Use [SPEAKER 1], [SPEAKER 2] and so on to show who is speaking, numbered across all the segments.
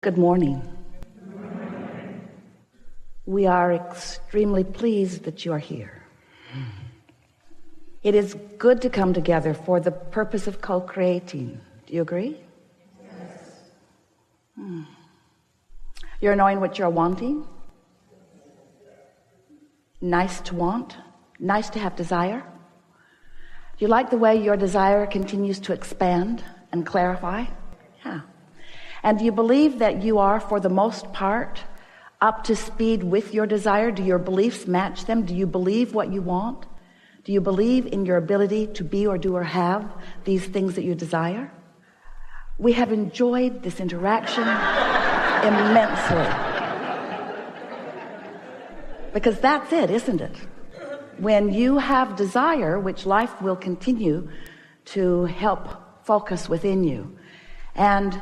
[SPEAKER 1] Good morning. We are extremely pleased that you are here. It is good to come together for the purpose of co-creating. Do you agree? Yes. You're knowing what you're wanting. Nice to want. Nice to have desire. Do you like the way your desire continues to expand and clarify? Yeah. And do you believe that you are, for the most part, up to speed with your desire? Do your beliefs match them? Do you believe what you want? Do you believe in your ability to be or do or have these things that you desire? We have enjoyed this interaction immensely. Because that's it, isn't it? When you have desire, which life will continue to help focus within you, and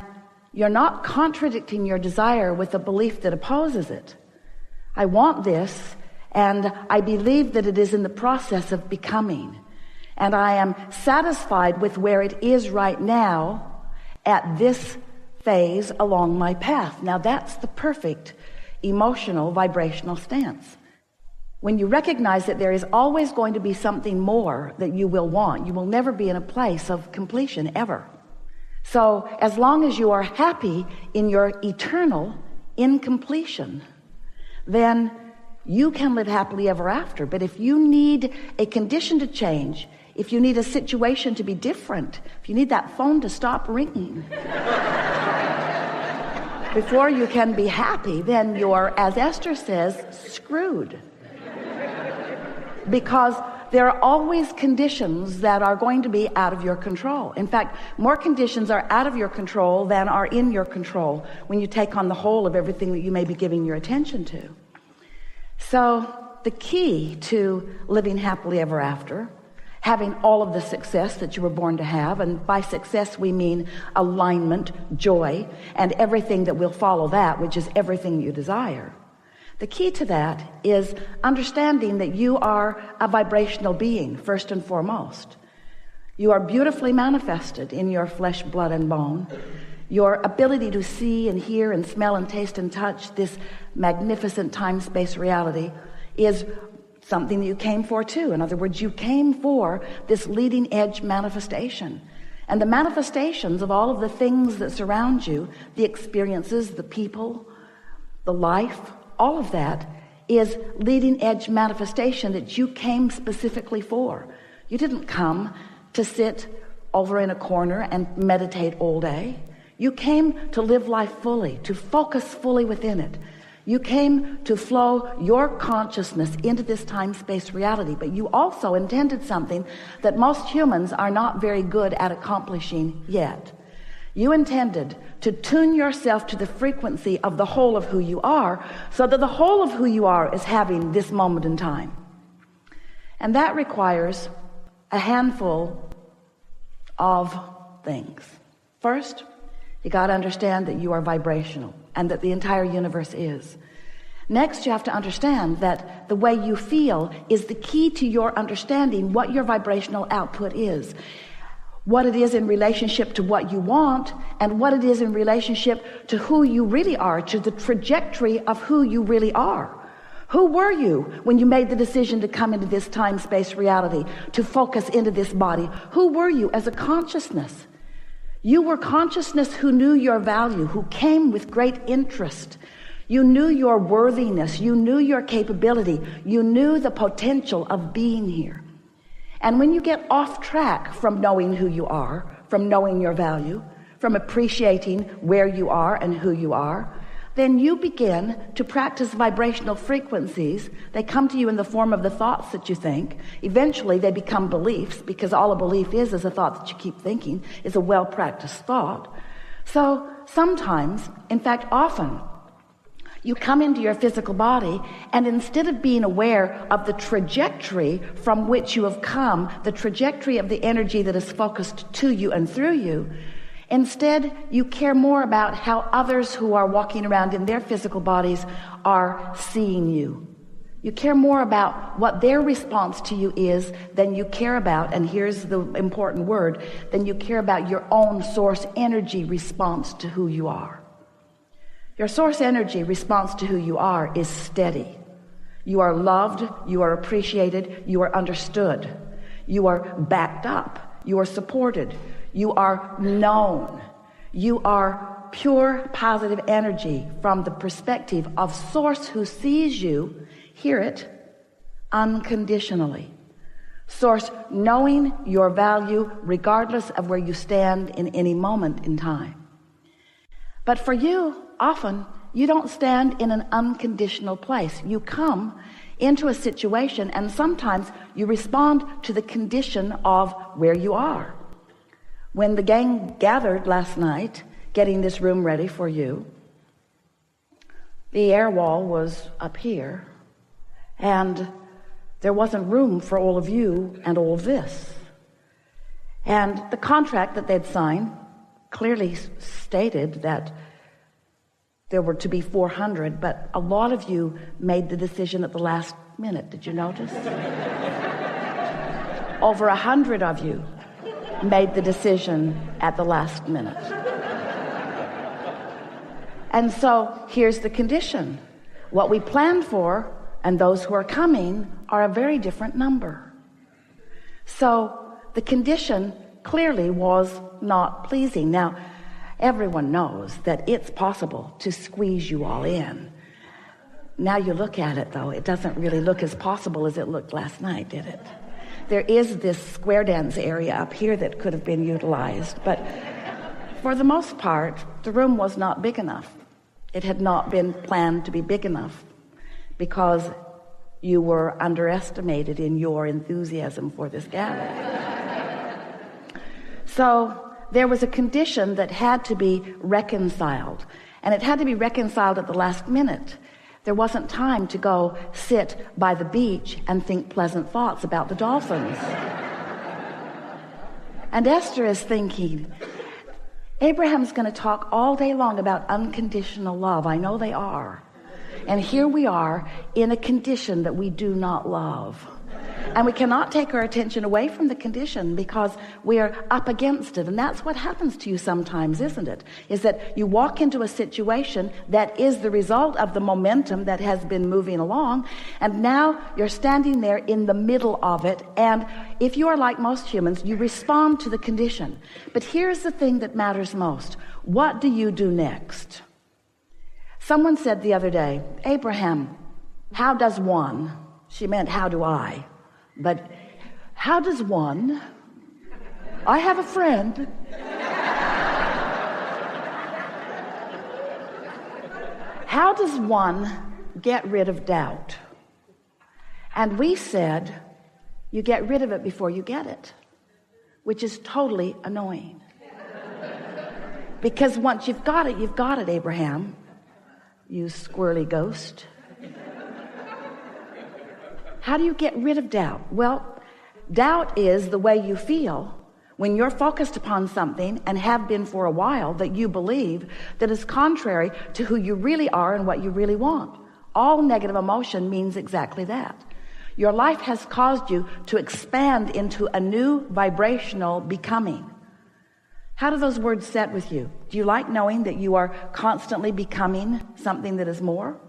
[SPEAKER 1] you're not contradicting your desire with a belief that opposes it. I want this, and I believe that it is in the process of becoming, and I am satisfied with where it is right now at this phase along my path. Now that's the perfect emotional vibrational stance. When you recognize that there is always going to be something more that you will want, you will never be in a place of completion ever. So as long as you are happy in your eternal incompletion, then you can live happily ever after. But if you need a condition to change, if you need a situation to be different, if you need that phone to stop ringing before you can be happy, then you're, as Esther says, screwed. Because there are always conditions that are going to be out of your control. In fact, more conditions are out of your control than are in your control when you take on the whole of everything that you may be giving your attention to. So the key to living happily ever after, having all of the success that you were born to have, and by success we mean alignment, joy, and everything that will follow that, which is everything you desire. The key to that is understanding that you are a vibrational being, first and foremost. You are beautifully manifested in your flesh, blood, and bone. Your ability to see and hear and smell and taste and touch this magnificent time-space reality is something that you came for too. In other words, you came for this leading edge manifestation. And the manifestations of all of the things that surround you, the experiences, the people, the life, all of that is leading edge manifestation that you came specifically for. You didn't come to sit over in a corner and meditate all day. You came to live life fully, to focus fully within it. You came to flow your consciousness into this time-space reality, but you also intended something that most humans are not very good at accomplishing yet. You intended to tune yourself to the frequency of the whole of who you are, so that the whole of who you are is having this moment in time. And that requires a handful of things. First, you got to understand that you are vibrational and that the entire universe is. Next, you have to understand that the way you feel is the key to your understanding what your vibrational output is. What it is in relationship to what you want, and what it is in relationship to who you really are, to the trajectory of who you really are. Who were you when you made the decision to come into this time-space reality, to focus into this body? Who were you as a consciousness? You were consciousness who knew your value, who came with great interest. You knew your worthiness. You knew your capability. You knew the potential of being here. And when you get off track from knowing who you are, from knowing your value, from appreciating where you are and who you are, then you begin to practice vibrational frequencies. They come to you in the form of the thoughts that you think. Eventually they become beliefs, because all a belief is a thought that you keep thinking, is a well-practiced thought. So sometimes, in fact often, you come into your physical body, and instead of being aware of the trajectory from which you have come, the trajectory of the energy that is focused to you and through you, instead you care more about how others who are walking around in their physical bodies are seeing you. You care more about what their response to you is than you care about, and here's the important word, than you care about your own source energy response to who you are. Your source energy response to who you are is steady. You are loved, you are appreciated, you are understood, you are backed up, you are supported, you are known, you are pure positive energy from the perspective of source who sees you, hear it, unconditionally. Source knowing your value regardless of where you stand in any moment in time. But for you, often, you don't stand in an unconditional place. You come into a situation and sometimes you respond to the condition of where you are. When the gang gathered last night, getting this room ready for you, the air wall was up here and there wasn't room for all of you and all of this. And the contract that they'd signed clearly stated that there were to be 400, but a lot of you made the decision at the last minute. Did you notice? Over 100 of you made the decision at the last minute. And so here's the condition. What we planned for and those who are coming are a very different number. So the condition clearly was not pleasing. Now, everyone knows that it's possible to squeeze you all in. Now you look at it, though, it doesn't really look as possible as it looked last night, did it? There is this square dance area up here that could have been utilized, but for the most part, the room was not big enough. It had not been planned to be big enough because you were underestimated in your enthusiasm for this gathering. So there was a condition that had to be reconciled, and it had to be reconciled at the last minute. There wasn't time to go sit by the beach and think pleasant thoughts about the dolphins. And Esther is thinking, Abraham's going to talk all day long about unconditional love. I know they are. And here we are in a condition that we do not love. And we cannot take our attention away from the condition because we are up against it. And that's what happens to you sometimes, isn't it? Is that you walk into a situation that is the result of the momentum that has been moving along. And now you're standing there in the middle of it. And if you are like most humans, you respond to the condition. But here's the thing that matters most. What do you do next? Someone said the other day, Abraham, how does one? She meant, how do I? But how does one? I have a friend. How does one get rid of doubt? And we said, you get rid of it before you get it, which is totally annoying. Because once you've got it, Abraham, you squirrely ghost. How do you get rid of doubt? Well, doubt is the way you feel when you're focused upon something and have been for a while that you believe that is contrary to who you really are and what you really want. All negative emotion means exactly that. Your life has caused you to expand into a new vibrational becoming. How do those words set with you? Do you like knowing that you are constantly becoming something that is more?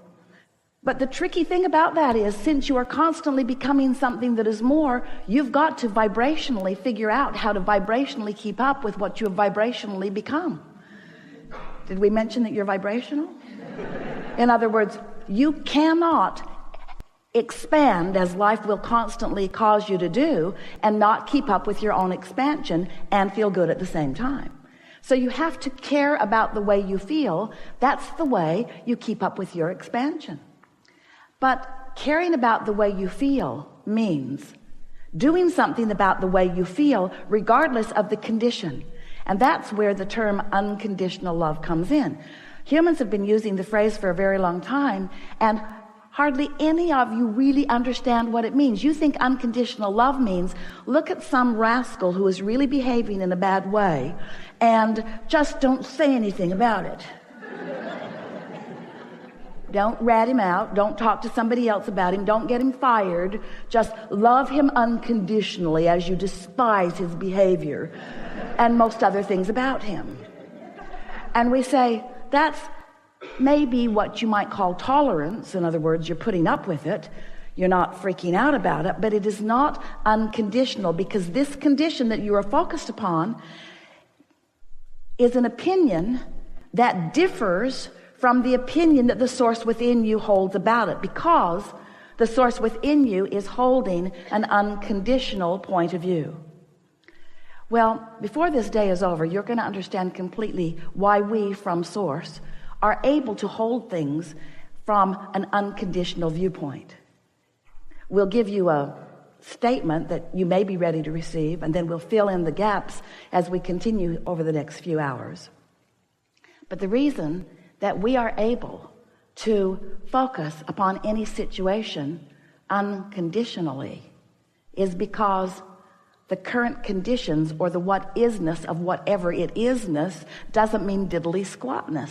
[SPEAKER 1] But the tricky thing about that is, since you are constantly becoming something that is more, you've got to vibrationally figure out how to vibrationally keep up with what you have vibrationally become. Did we mention that you're vibrational? In other words, you cannot expand as life will constantly cause you to do and not keep up with your own expansion and feel good at the same time. So you have to care about the way you feel. That's the way you keep up with your expansion. But caring about the way you feel means doing something about the way you feel regardless of the condition. And that's where the term unconditional love comes in. Humans have been using the phrase for a very long time, and hardly any of you really understand what it means. You think unconditional love means look at some rascal who is really behaving in a bad way and just don't say anything about it. Don't rat him out. Don't talk to somebody else about him. Don't get him fired. Just love him unconditionally as you despise his behavior and most other things about him. And we say, that's may be what you might call tolerance. In other words, you're putting up with it. You're not freaking out about it, but it is not unconditional, because this condition that you are focused upon is an opinion that differs from the opinion that the source within you holds about it, because the source within you is holding an unconditional point of view. Well, before this day is over, you're going to understand completely why we from source are able to hold things from an unconditional viewpoint. We'll give you a statement that you may be ready to receive, and then we'll fill in the gaps as we continue over the next few hours. But the reason that we are able to focus upon any situation unconditionally is because the current conditions, or the what isness of whatever it isness, doesn't mean diddly squatness.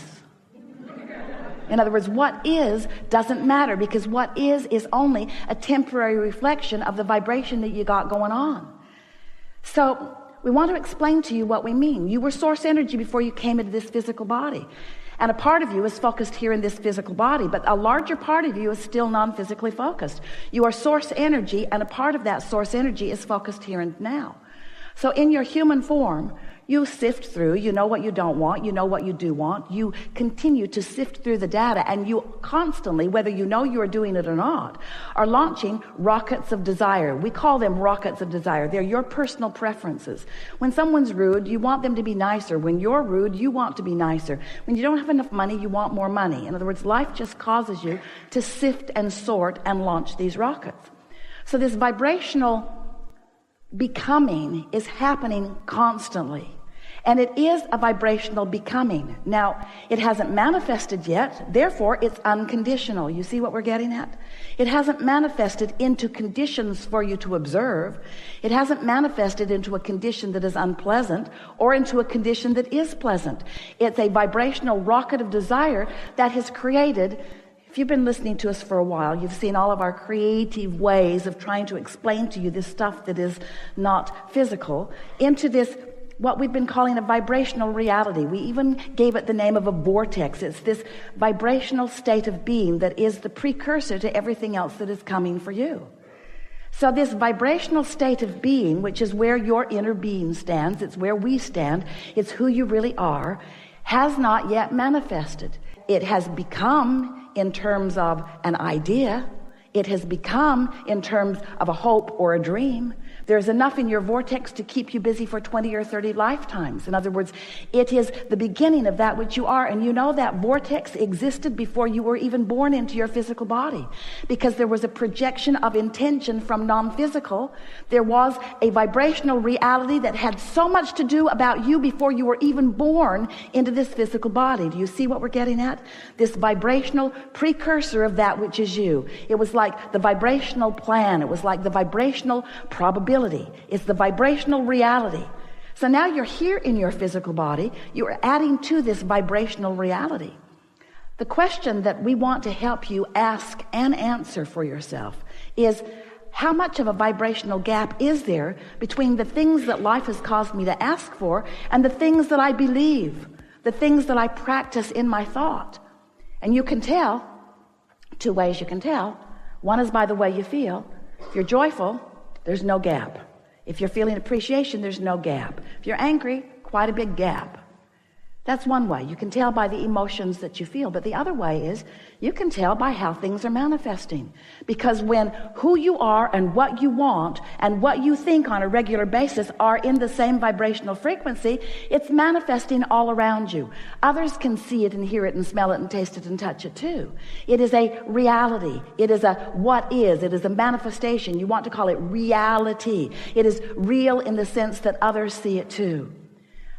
[SPEAKER 1] In other words, what is doesn't matter, because what is only a temporary reflection of the vibration that you got going on. So we want to explain to you what we mean. You were source energy before you came into this physical body. And a part of you is focused here in this physical body, but a larger part of you is still non-physically focused. You are source energy, and a part of that source energy is focused here and now. So in your human form, you sift through, you know what you don't want, you know what you do want. You continue to sift through the data, and you constantly, whether you know you're doing it or not, are launching rockets of desire. We call them rockets of desire. They're your personal preferences. When someone's rude, you want them to be nicer. When you're rude, you want to be nicer. When you don't have enough money, you want more money. In other words, life just causes you to sift and sort and launch these rockets. So this vibrational becoming is happening constantly. And it is a vibrational becoming. Now, it hasn't manifested yet, therefore it's unconditional. You see what we're getting at? It hasn't manifested into conditions for you to observe. It hasn't manifested into a condition that is unpleasant or into a condition that is pleasant. It's a vibrational rocket of desire that has created. If you've been listening to us for a while, you've seen all of our creative ways of trying to explain to you this stuff that is not physical into this, what we've been calling a vibrational reality. We even gave it the name of a vortex. It's this vibrational state of being that is the precursor to everything else that is coming for you. So this vibrational state of being, which is where your inner being stands, it's where we stand, it's who you really are, has not yet manifested. It has become in terms of an idea. It has become in terms of a hope or a dream. There's enough in your vortex to keep you busy for 20 or 30 lifetimes. In other words, it is the beginning of that which you are. And you know that vortex existed before you were even born into your physical body, because there was a projection of intention from non-physical. There was a vibrational reality that had so much to do about you before you were even born into this physical body. Do you see what we're getting at? This vibrational precursor of that which is you. It was like the vibrational plan. It was like the vibrational probability. It's the vibrational reality. So now you're here in your physical body. You're adding to this vibrational reality. The question that we want to help you ask and answer for yourself is, how much of a vibrational gap is there between the things that life has caused me to ask for and the things that I believe, the things that I practice in my thought? And you can tell, two ways you can tell. One is by the way you feel. If you're joyful, there's no gap. If you're feeling appreciation, there's no gap. If you're angry, quite a big gap. That's one way. You can tell by the emotions that you feel. But the other way is you can tell by how things are manifesting. Because when who you are and what you want and what you think on a regular basis are in the same vibrational frequency, it's manifesting all around you. Others can see it and hear it and smell it and taste it and touch it too. It is a reality. It is a what is. It is a manifestation. You want to call it reality. It is real in the sense that others see it too.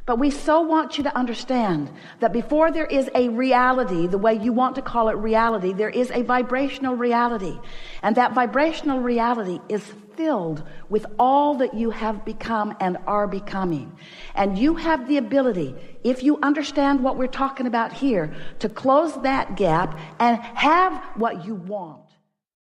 [SPEAKER 1] But we so want you to understand that before there is a reality, the way you want to call it reality, there is a vibrational reality. And that vibrational reality is filled with all that you have become and are becoming. And you have the ability, if you understand what we're talking about here, to close that gap and have what you want.